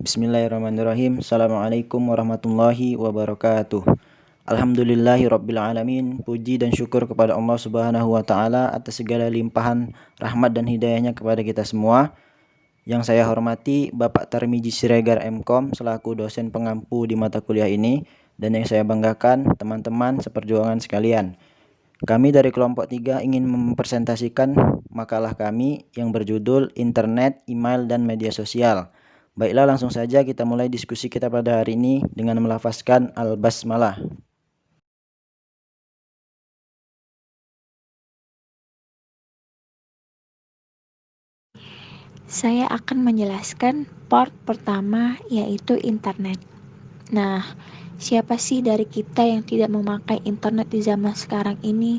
Bismillahirrahmanirrahim. Assalamualaikum warahmatullahi wabarakatuh. Alhamdulillahirabbil alamin. Puji dan syukur kepada Allah Subhanahu wa taala atas segala limpahan rahmat dan hidayahnya kepada kita semua. Yang saya hormati Bapak Tarmiji Siregar MKom selaku dosen pengampu di mata kuliah ini, dan yang saya banggakan teman-teman seperjuangan sekalian. Kami dari kelompok 3 ingin mempresentasikan makalah kami yang berjudul Internet, Email, dan Media Sosial. Baiklah, langsung saja kita mulai diskusi kita pada hari ini dengan melafazkan Al-Basmalah. Saya akan menjelaskan part pertama, yaitu internet. Nah, siapa sih dari kita yang tidak memakai internet di zaman sekarang ini?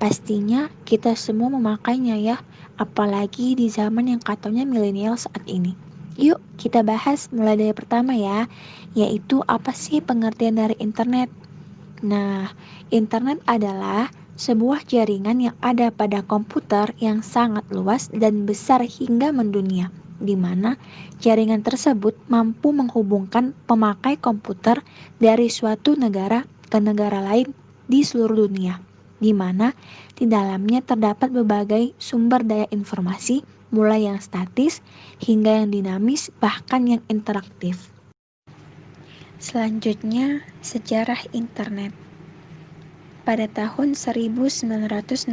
Pastinya kita semua memakainya ya, apalagi di zaman yang katanya milenial saat ini. Yuk, kita bahas mulai dari pertama ya, yaitu apa sih pengertian dari internet? Nah, internet adalah sebuah jaringan yang ada pada komputer yang sangat luas dan besar hingga mendunia, di mana jaringan tersebut mampu menghubungkan pemakai komputer dari suatu negara ke negara lain di seluruh dunia, di mana di dalamnya terdapat berbagai sumber daya informasi, mulai yang statis hingga yang dinamis, bahkan yang interaktif. Selanjutnya, sejarah internet. Pada tahun 1969,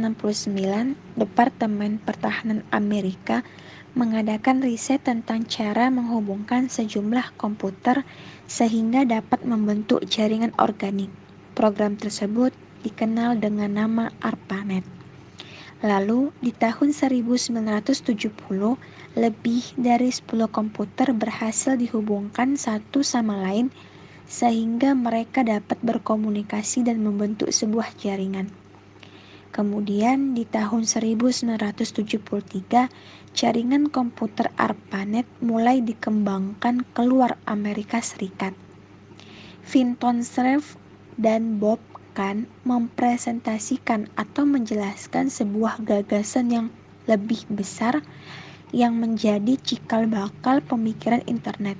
Departemen Pertahanan Amerika mengadakan riset tentang cara menghubungkan sejumlah komputer sehingga dapat membentuk jaringan organik. Program tersebut dikenal dengan nama ARPANET. Lalu, di tahun 1970, lebih dari 10 komputer berhasil dihubungkan satu sama lain sehingga mereka dapat berkomunikasi dan membentuk sebuah jaringan. Kemudian di tahun 1973, jaringan komputer ARPANET mulai dikembangkan keluar Amerika Serikat. Vinton Cerf dan Bob Kahn mempresentasikan atau menjelaskan sebuah gagasan yang lebih besar yang menjadi cikal bakal pemikiran internet.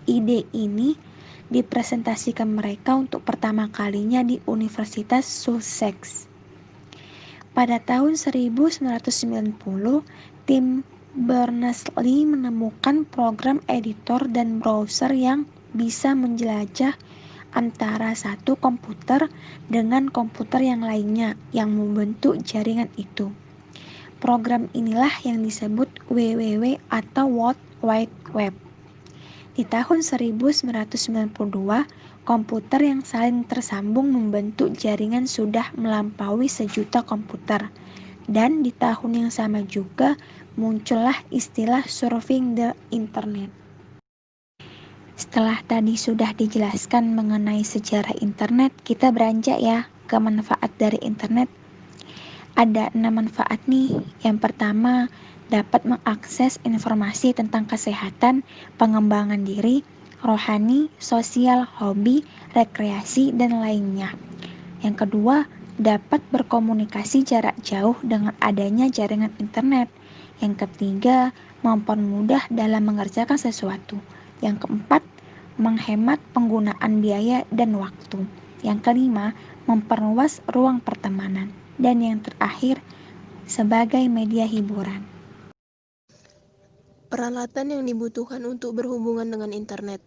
Ide ini dipresentasikan mereka untuk pertama kalinya di Universitas Sussex. Pada tahun 1990, tim Berners-Lee menemukan program editor dan browser yang bisa menjelajah antara satu komputer dengan komputer yang lainnya yang membentuk jaringan itu. Program inilah yang disebut WWW atau World Wide Web. Di tahun 1992, komputer yang saling tersambung membentuk jaringan sudah melampaui 1.000.000 komputer. Dan di tahun yang sama juga muncullah istilah surfing the internet. Setelah tadi sudah dijelaskan mengenai sejarah internet, kita beranjak ya ke manfaat dari internet. Ada 6 manfaat nih. Yang pertama, dapat mengakses informasi tentang kesehatan, pengembangan diri, rohani, sosial, hobi, rekreasi, dan lainnya. Yang kedua, dapat berkomunikasi jarak jauh dengan adanya jaringan internet. Yang ketiga, mempermudah dalam mengerjakan sesuatu. Yang keempat, menghemat penggunaan biaya dan waktu. Yang kelima, memperluas ruang pertemanan. Dan yang terakhir, sebagai media hiburan. Peralatan yang dibutuhkan untuk berhubungan dengan internet.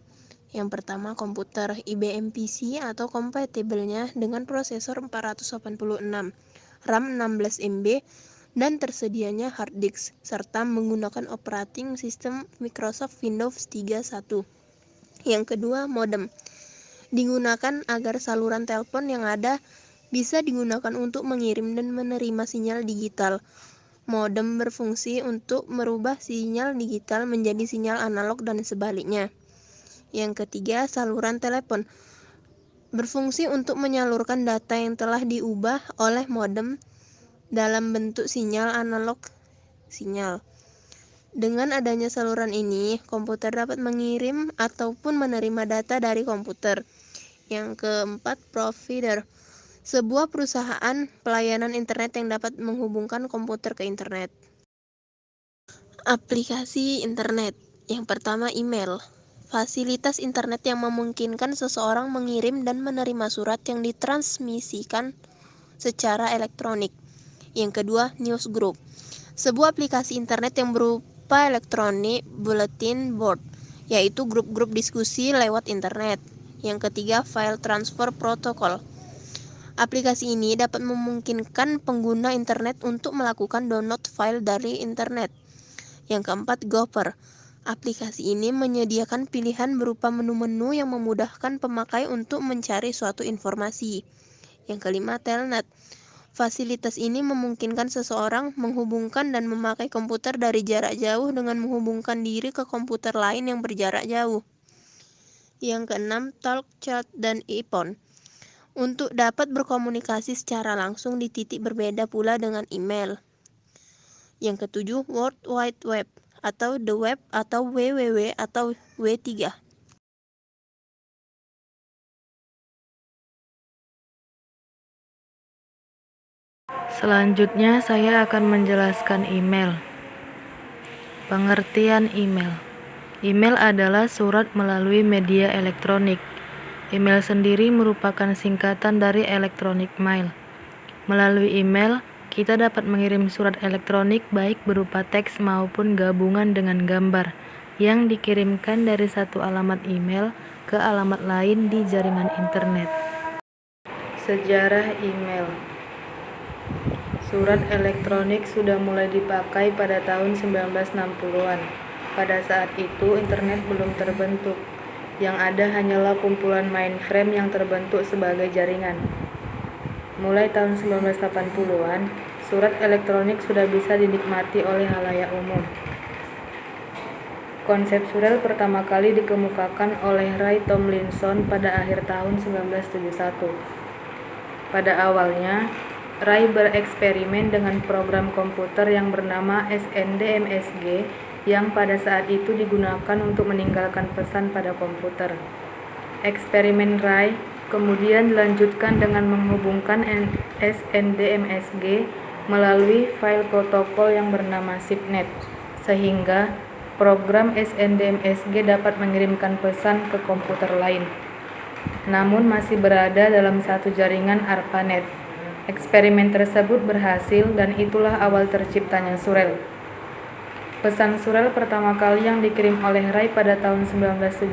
Yang pertama, komputer IBM PC atau kompatibelnya dengan prosesor 486, RAM 16 MB, dan tersedianya hard disk, serta menggunakan operating system Microsoft Windows 3.1. Yang kedua, modem. Digunakan agar saluran telepon yang ada bisa digunakan untuk mengirim dan menerima sinyal digital. Modem berfungsi untuk merubah sinyal digital menjadi sinyal analog dan sebaliknya. Yang ketiga, saluran telepon. Berfungsi untuk menyalurkan data yang telah diubah oleh modem dalam bentuk sinyal analog sinyal. Dengan adanya saluran ini, komputer dapat mengirim ataupun menerima data dari komputer. Yang keempat, provider. Sebuah perusahaan pelayanan internet yang dapat menghubungkan komputer ke internet. Aplikasi internet. Yang pertama, email. fasilitas internet yang memungkinkan seseorang mengirim dan menerima surat yang ditransmisikan secara elektronik. Yang kedua, newsgroup. Sebuah aplikasi internet yang berupa elektronik bulletin board, yaitu grup-grup diskusi lewat internet. Yang ketiga, file transfer protocol. Aplikasi ini dapat memungkinkan pengguna internet untuk melakukan download file dari internet. Yang keempat, Gopher. Aplikasi ini menyediakan pilihan berupa menu-menu yang memudahkan pemakai untuk mencari suatu informasi. Yang kelima, Telnet. Fasilitas ini memungkinkan seseorang menghubungkan dan memakai komputer dari jarak jauh dengan menghubungkan diri ke komputer lain yang berjarak jauh. Yang keenam, Talk, Chat, dan iPhone. Untuk dapat berkomunikasi secara langsung di titik berbeda pula dengan email. Yang ketujuh, World Wide Web atau The Web atau WWW atau W3. Selanjutnya saya akan menjelaskan email. Pengertian email. Email adalah surat melalui media elektronik. Email sendiri merupakan singkatan dari electronic mail. Melalui email, kita dapat mengirim surat elektronik baik berupa teks maupun gabungan dengan gambar yang dikirimkan dari satu alamat email ke alamat lain di jaringan internet. Sejarah email. Surat elektronik sudah mulai dipakai pada tahun 1960-an. Pada saat itu, internet belum terbentuk. Yang ada hanyalah kumpulan mainframe yang terbentuk sebagai jaringan. Mulai tahun 1980-an, surat elektronik sudah bisa dinikmati oleh halayak umum. Konsep surel pertama kali dikemukakan oleh Ray Tomlinson pada akhir tahun 1971. Pada awalnya, Ray bereksperimen dengan program komputer yang bernama SNDMSG yang pada saat itu digunakan untuk meninggalkan pesan pada komputer. Eksperimen Ray kemudian dilanjutkan dengan menghubungkan SNDMSG melalui file protokol yang bernama SIPnet, sehingga program SNDMSG dapat mengirimkan pesan ke komputer lain, namun masih berada dalam satu jaringan ARPANET. Eksperimen tersebut berhasil dan itulah awal terciptanya surel. Pesan surel pertama kali yang dikirim oleh Ray pada tahun 1971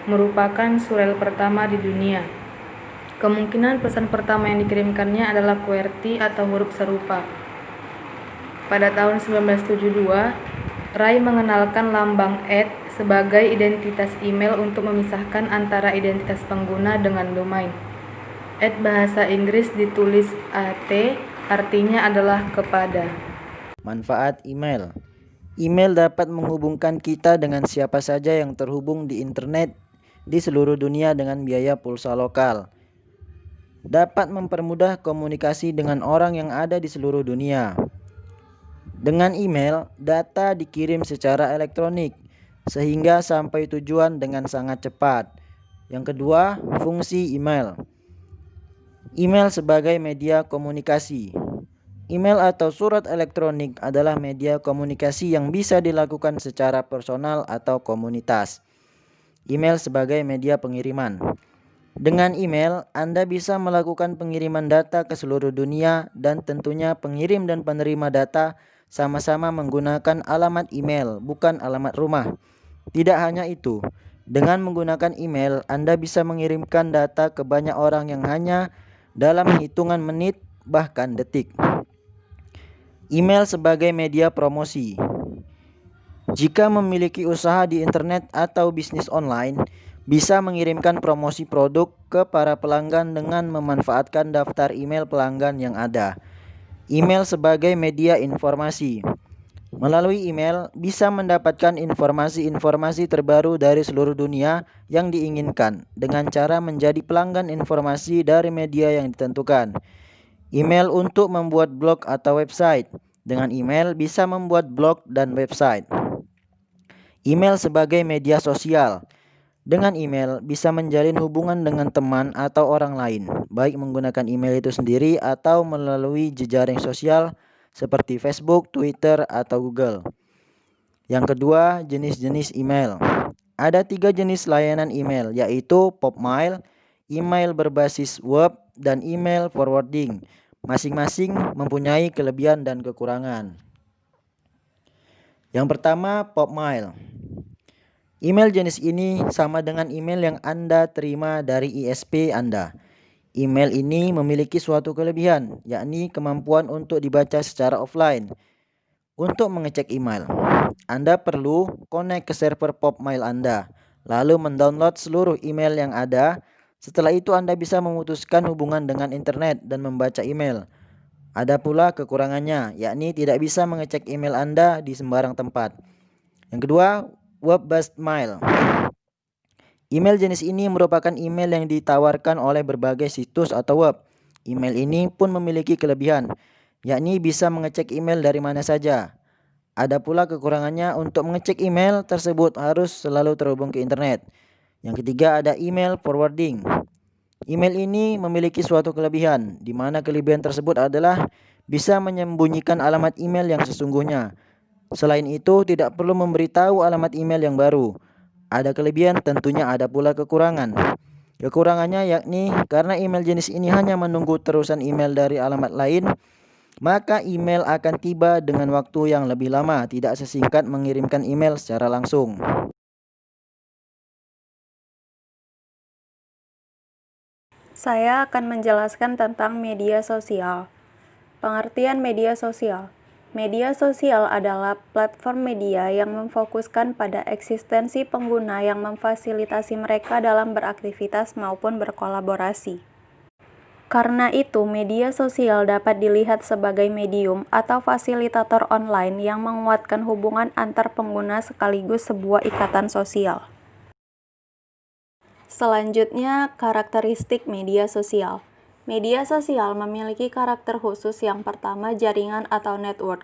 merupakan surel pertama di dunia. Kemungkinan pesan pertama yang dikirimkannya adalah QWERTY atau huruf serupa. Pada tahun 1972, Ray mengenalkan lambang @ sebagai identitas email untuk memisahkan antara identitas pengguna dengan domain. @ bahasa Inggris ditulis AT, artinya adalah kepada. Manfaat email. Email dapat menghubungkan kita dengan siapa saja yang terhubung di internet di seluruh dunia dengan biaya pulsa lokal. Dapat mempermudah komunikasi dengan orang yang ada di seluruh dunia. Dengan email, data dikirim secara elektronik sehingga sampai tujuan dengan sangat cepat. Yang kedua, fungsi email. Email sebagai media komunikasi. Email atau surat elektronik adalah media komunikasi yang bisa dilakukan secara personal atau komunitas. Email sebagai media pengiriman. Dengan email, Anda bisa melakukan pengiriman data ke seluruh dunia dan tentunya pengirim dan penerima data sama-sama menggunakan alamat email, bukan alamat rumah. Tidak hanya itu, dengan menggunakan email, Anda bisa mengirimkan data ke banyak orang yang hanya dalam hitungan menit, bahkan detik. Email sebagai media promosi. Jika memiliki usaha di internet atau bisnis online, bisa mengirimkan promosi produk ke para pelanggan dengan memanfaatkan daftar email pelanggan yang ada. Email sebagai media informasi. Melalui email, bisa mendapatkan informasi-informasi terbaru dari seluruh dunia yang diinginkan dengan cara menjadi pelanggan informasi dari media yang ditentukan. Email untuk membuat blog atau website. Dengan email bisa membuat blog dan website. Email sebagai media sosial. Dengan email bisa menjalin hubungan dengan teman atau orang lain, baik menggunakan email itu sendiri atau melalui jejaring sosial seperti Facebook, Twitter, atau Google. Yang kedua, jenis-jenis email. Ada 3 jenis layanan email, yaitu PopMail, email berbasis web, dan email forwarding. Masing-masing mempunyai kelebihan dan kekurangan. Yang pertama, PopMail. Email jenis ini sama dengan email yang Anda terima dari ISP Anda. Email ini memiliki suatu kelebihan, yakni kemampuan untuk dibaca secara offline. Untuk mengecek email, Anda perlu connect ke server PopMail Anda, lalu mendownload seluruh email yang ada. Setelah itu Anda bisa memutuskan hubungan dengan internet dan membaca email. Ada pula kekurangannya, yakni tidak bisa mengecek email Anda di sembarang tempat. Yang kedua, web-based mail. Email jenis ini merupakan email yang ditawarkan oleh berbagai situs atau web. Email ini pun memiliki kelebihan, yakni bisa mengecek email dari mana saja. Ada pula kekurangannya, untuk mengecek email tersebut harus selalu terhubung ke internet. Yang ketiga, ada email forwarding. Email ini memiliki suatu kelebihan, di mana kelebihan tersebut adalah bisa menyembunyikan alamat email yang sesungguhnya. Selain itu, tidak perlu memberitahu alamat email yang baru. Ada kelebihan, tentunya ada pula kekurangan. Kekurangannya yakni karena email jenis ini hanya menunggu terusan email dari alamat lain, maka email akan tiba dengan waktu yang lebih lama, tidak sesingkat mengirimkan email secara langsung. Saya akan menjelaskan tentang media sosial. Pengertian media sosial. Media sosial adalah platform media yang memfokuskan pada eksistensi pengguna yang memfasilitasi mereka dalam beraktivitas maupun berkolaborasi. Karena itu, media sosial dapat dilihat sebagai medium atau fasilitator online yang menguatkan hubungan antar pengguna sekaligus sebuah ikatan sosial. Selanjutnya, karakteristik media sosial. Media sosial memiliki karakter khusus. Yang pertama, jaringan atau network.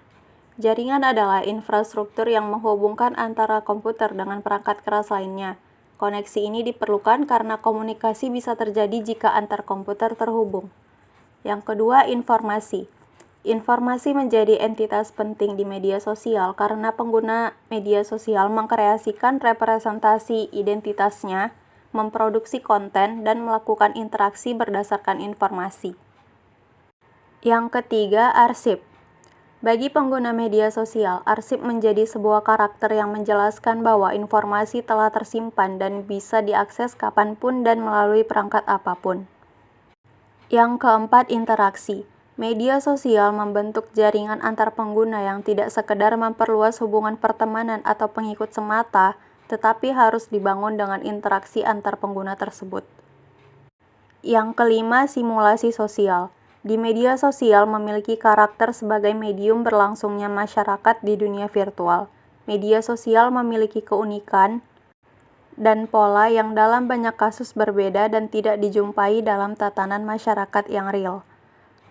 Jaringan adalah infrastruktur yang menghubungkan antara komputer dengan perangkat keras lainnya. Koneksi ini diperlukan karena komunikasi bisa terjadi jika antar komputer terhubung. Yang kedua, informasi. Informasi menjadi entitas penting di media sosial karena pengguna media sosial mengkreasikan representasi identitasnya, memproduksi konten, dan melakukan interaksi berdasarkan informasi. Yang ketiga, arsip. Bagi pengguna media sosial, arsip menjadi sebuah karakter yang menjelaskan bahwa informasi telah tersimpan dan bisa diakses kapanpun dan melalui perangkat apapun. Yang keempat, interaksi. Media sosial membentuk jaringan antar pengguna yang tidak sekedar memperluas hubungan pertemanan atau pengikut semata, tetapi harus dibangun dengan interaksi antar pengguna tersebut. Yang kelima, simulasi sosial. Di media sosial memiliki karakter sebagai medium berlangsungnya masyarakat di dunia virtual. Media sosial memiliki keunikan dan pola yang dalam banyak kasus berbeda dan tidak dijumpai dalam tatanan masyarakat yang real.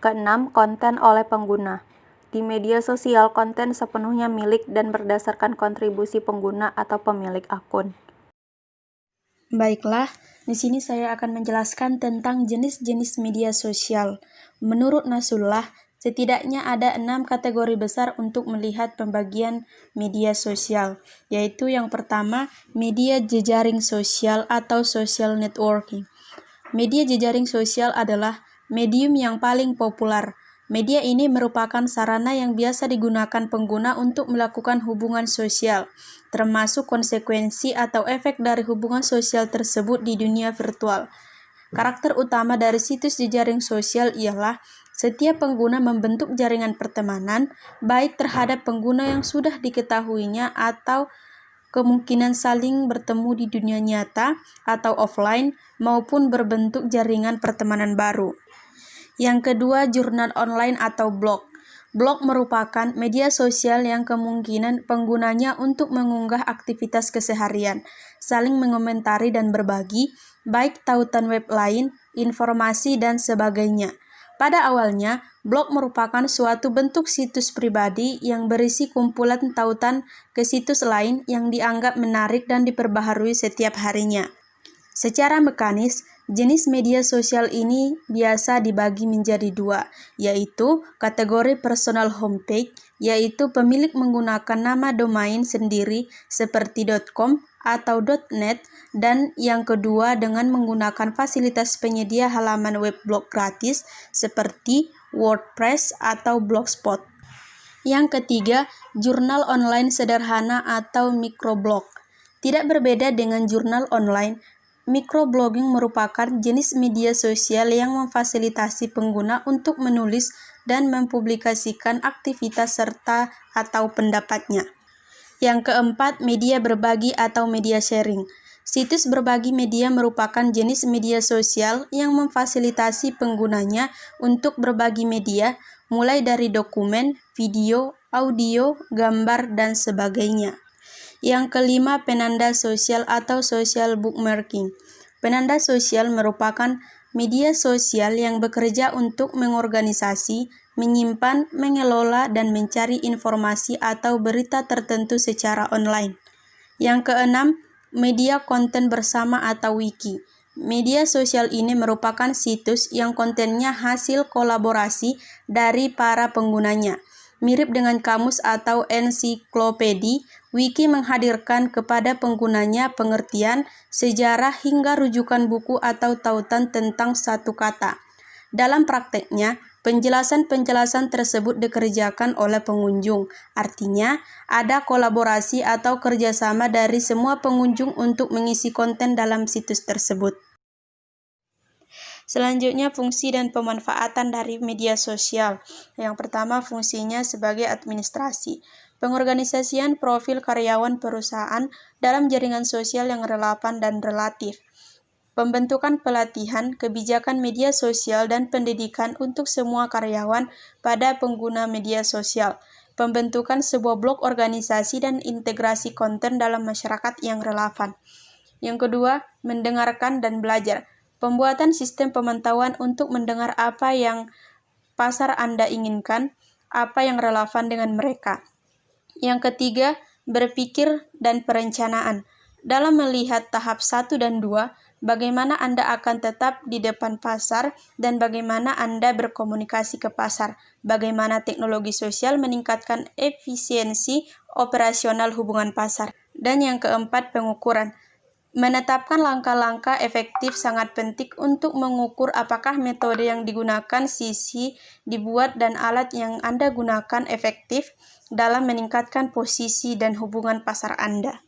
Keenam, konten oleh pengguna. Di media sosial, konten sepenuhnya milik dan berdasarkan kontribusi pengguna atau pemilik akun. Baiklah, di sini saya akan menjelaskan tentang jenis-jenis media sosial. Menurut Nasrullah, setidaknya ada 6 kategori besar untuk melihat pembagian media sosial, yaitu yang pertama, media jejaring sosial atau social networking. Media jejaring sosial adalah medium yang paling populer. Media ini merupakan sarana yang biasa digunakan pengguna untuk melakukan hubungan sosial, termasuk konsekuensi atau efek dari hubungan sosial tersebut di dunia virtual. Karakter utama dari situs jejaring sosial ialah setiap pengguna membentuk jaringan pertemanan, baik terhadap pengguna yang sudah diketahuinya atau kemungkinan saling bertemu di dunia nyata atau offline, maupun berbentuk jaringan pertemanan baru. Yang kedua, jurnal online atau blog. Blog merupakan media sosial yang kemungkinan penggunanya untuk mengunggah aktivitas keseharian, saling mengomentari dan berbagi, baik tautan web lain, informasi, dan sebagainya. Pada awalnya, blog merupakan suatu bentuk situs pribadi yang berisi kumpulan tautan ke situs lain yang dianggap menarik dan diperbaharui setiap harinya. Secara mekanis, jenis media sosial ini biasa dibagi menjadi 2, yaitu kategori personal homepage, yaitu pemilik menggunakan nama domain sendiri seperti .com, atau .net, dan yang kedua dengan menggunakan fasilitas penyedia halaman web blog gratis seperti WordPress atau Blogspot. Yang ketiga, jurnal online sederhana atau microblog. Tidak berbeda dengan jurnal online, microblogging merupakan jenis media sosial yang memfasilitasi pengguna untuk menulis dan mempublikasikan aktivitas serta atau pendapatnya. Yang keempat, media berbagi atau media sharing. Situs berbagi media merupakan jenis media sosial yang memfasilitasi penggunanya untuk berbagi media, mulai dari dokumen, video, audio, gambar, dan sebagainya. Yang kelima, penanda sosial atau social bookmarking. Penanda sosial merupakan media sosial yang bekerja untuk mengorganisasi, menyimpan, mengelola, dan mencari informasi atau berita tertentu secara online. Yang keenam, media konten bersama atau wiki. Media sosial ini merupakan situs yang kontennya hasil kolaborasi dari para penggunanya. Mirip dengan kamus atau ensiklopedi, wiki menghadirkan kepada penggunanya pengertian, sejarah, hingga rujukan buku atau tautan tentang satu kata. Dalam prakteknya, penjelasan-penjelasan tersebut dikerjakan oleh pengunjung. Artinya, ada kolaborasi atau kerjasama dari semua pengunjung untuk mengisi konten dalam situs tersebut. Selanjutnya, fungsi dan pemanfaatan dari media sosial. Yang pertama, fungsinya sebagai administrasi. Pengorganisasian profil karyawan perusahaan dalam jaringan sosial yang relevan dan relatif. Pembentukan pelatihan, kebijakan media sosial, dan pendidikan untuk semua karyawan pada pengguna media sosial. Pembentukan sebuah blog organisasi dan integrasi konten dalam masyarakat yang relevan. Yang kedua, mendengarkan dan belajar. Pembuatan sistem pemantauan untuk mendengar apa yang pasar Anda inginkan, apa yang relevan dengan mereka. Yang ketiga, berpikir dan perencanaan. Dalam melihat tahap 1 dan 2, bagaimana Anda akan tetap di depan pasar dan bagaimana Anda berkomunikasi ke pasar, bagaimana teknologi sosial meningkatkan efisiensi operasional hubungan pasar. Dan yang keempat, pengukuran. Menetapkan langkah-langkah efektif sangat penting untuk mengukur apakah metode yang digunakan sisi dibuat dan alat yang Anda gunakan efektif dalam meningkatkan posisi dan hubungan pasar Anda.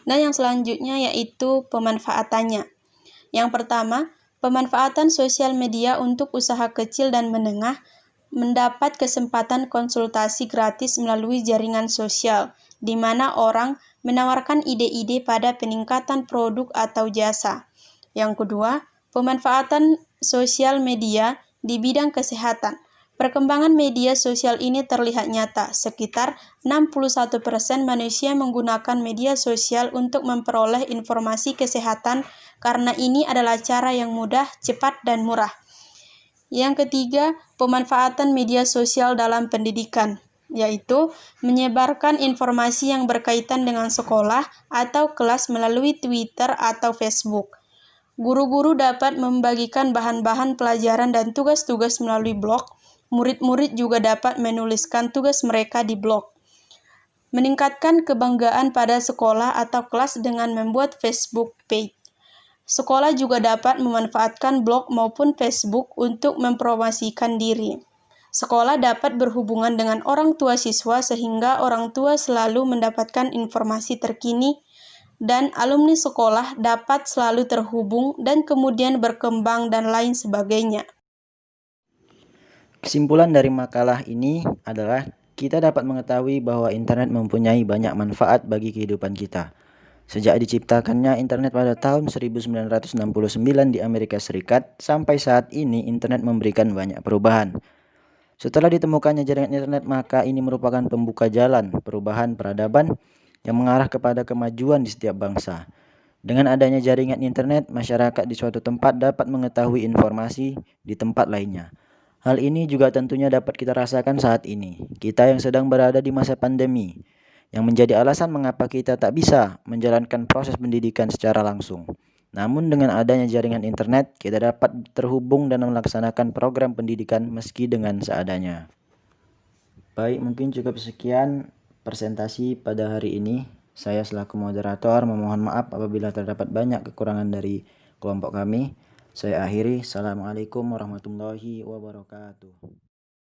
Dan yang selanjutnya yaitu pemanfaatannya. Yang pertama, pemanfaatan sosial media untuk usaha kecil dan menengah mendapat kesempatan konsultasi gratis melalui jaringan sosial, di mana orang menawarkan ide-ide pada peningkatan produk atau jasa. Yang kedua, pemanfaatan sosial media di bidang kesehatan. Perkembangan media sosial ini terlihat nyata. Sekitar 61% manusia menggunakan media sosial untuk memperoleh informasi kesehatan karena ini adalah cara yang mudah, cepat, dan murah. Yang ketiga, pemanfaatan media sosial dalam pendidikan, yaitu menyebarkan informasi yang berkaitan dengan sekolah atau kelas melalui Twitter atau Facebook. Guru-guru dapat membagikan bahan-bahan pelajaran dan tugas-tugas melalui blog. Murid-murid juga dapat menuliskan tugas mereka di blog. Meningkatkan kebanggaan pada sekolah atau kelas dengan membuat Facebook page. Sekolah juga dapat memanfaatkan blog maupun Facebook untuk mempromosikan diri. Sekolah dapat berhubungan dengan orang tua siswa sehingga orang tua selalu mendapatkan informasi terkini dan alumni sekolah dapat selalu terhubung dan kemudian berkembang dan lain sebagainya. Kesimpulan dari makalah ini adalah kita dapat mengetahui bahwa internet mempunyai banyak manfaat bagi kehidupan kita. Sejak diciptakannya internet pada tahun 1969 di Amerika Serikat, sampai saat ini internet memberikan banyak perubahan. Setelah ditemukannya jaringan internet, maka ini merupakan pembuka jalan perubahan peradaban yang mengarah kepada kemajuan di setiap bangsa. Dengan adanya jaringan internet, masyarakat di suatu tempat dapat mengetahui informasi di tempat lainnya. Hal ini juga tentunya dapat kita rasakan saat ini, kita yang sedang berada di masa pandemi, yang menjadi alasan mengapa kita tak bisa menjalankan proses pendidikan secara langsung. Namun dengan adanya jaringan internet, kita dapat terhubung dan melaksanakan program pendidikan meski dengan seadanya. Baik, mungkin cukup sekian presentasi pada hari ini. Saya selaku moderator memohon maaf apabila terdapat banyak kekurangan dari kelompok kami. Saya akhiri. Assalamualaikum warahmatullahi wabarakatuh.